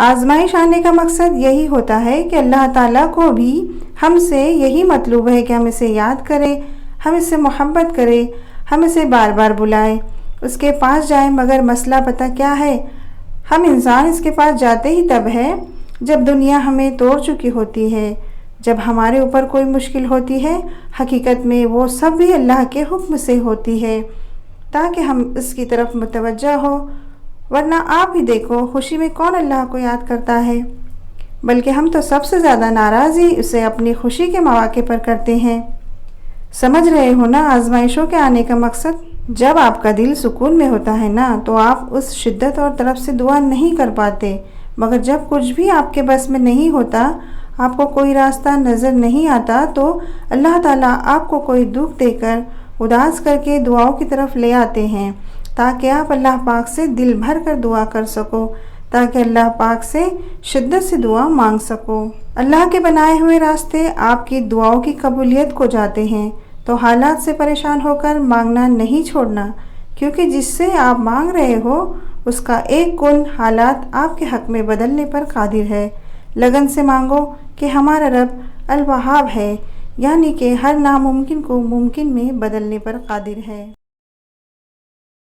آزمائش آنے کا مقصد یہی ہوتا ہے کہ اللہ تعالیٰ کو بھی ہم سے یہی مطلوب ہے کہ ہم اسے یاد کریں، ہم اس سے محبت کریں، ہم اسے بار بار بلائیں، اس کے پاس جائیں۔ مگر مسئلہ پتہ کیا ہے؟ ہم انسان اس کے پاس جاتے ہی تب ہے جب دنیا ہمیں توڑ چکی ہوتی ہے، جب ہمارے اوپر کوئی مشکل ہوتی ہے۔ حقیقت میں وہ سب بھی اللہ کے حکم سے ہوتی ہے تاکہ ہم اس کی طرف متوجہ ہو، ورنہ آپ ہی دیکھو خوشی میں کون اللہ کو یاد کرتا ہے؟ بلکہ ہم تو سب سے زیادہ ناراضی اسے اپنی خوشی کے مواقع پر کرتے ہیں۔ سمجھ رہے ہو نا آزمائشوں کے آنے کا مقصد؟ جب آپ کا دل سکون میں ہوتا ہے نا تو آپ اس شدت اور طرف سے دعا نہیں کر پاتے، مگر جب کچھ بھی آپ کے بس میں نہیں ہوتا، آپ کو کوئی راستہ نظر نہیں آتا، تو اللہ تعالیٰ آپ کو کوئی دکھ دے کر، اداس کر کے دعاؤں کی طرف لے آتے ہیں تاکہ آپ اللہ پاک سے دل بھر کر دعا کر سکو، تاکہ اللہ پاک سے شدت سے دعا مانگ سکو۔ اللہ کے بنائے ہوئے راستے آپ کی دعاؤں کی قبولیت کو جاتے ہیں، تو حالات سے پریشان ہو کر مانگنا نہیں چھوڑنا، کیونکہ جس سے آپ مانگ رہے ہو اس کا ایک کن حالات آپ کے حق میں بدلنے پر قادر ہے۔ لگن سے مانگو کہ ہمارا رب الوہاب ہے، یعنی کہ ہر ناممکن کو ممکن میں بدلنے پر قادر ہے۔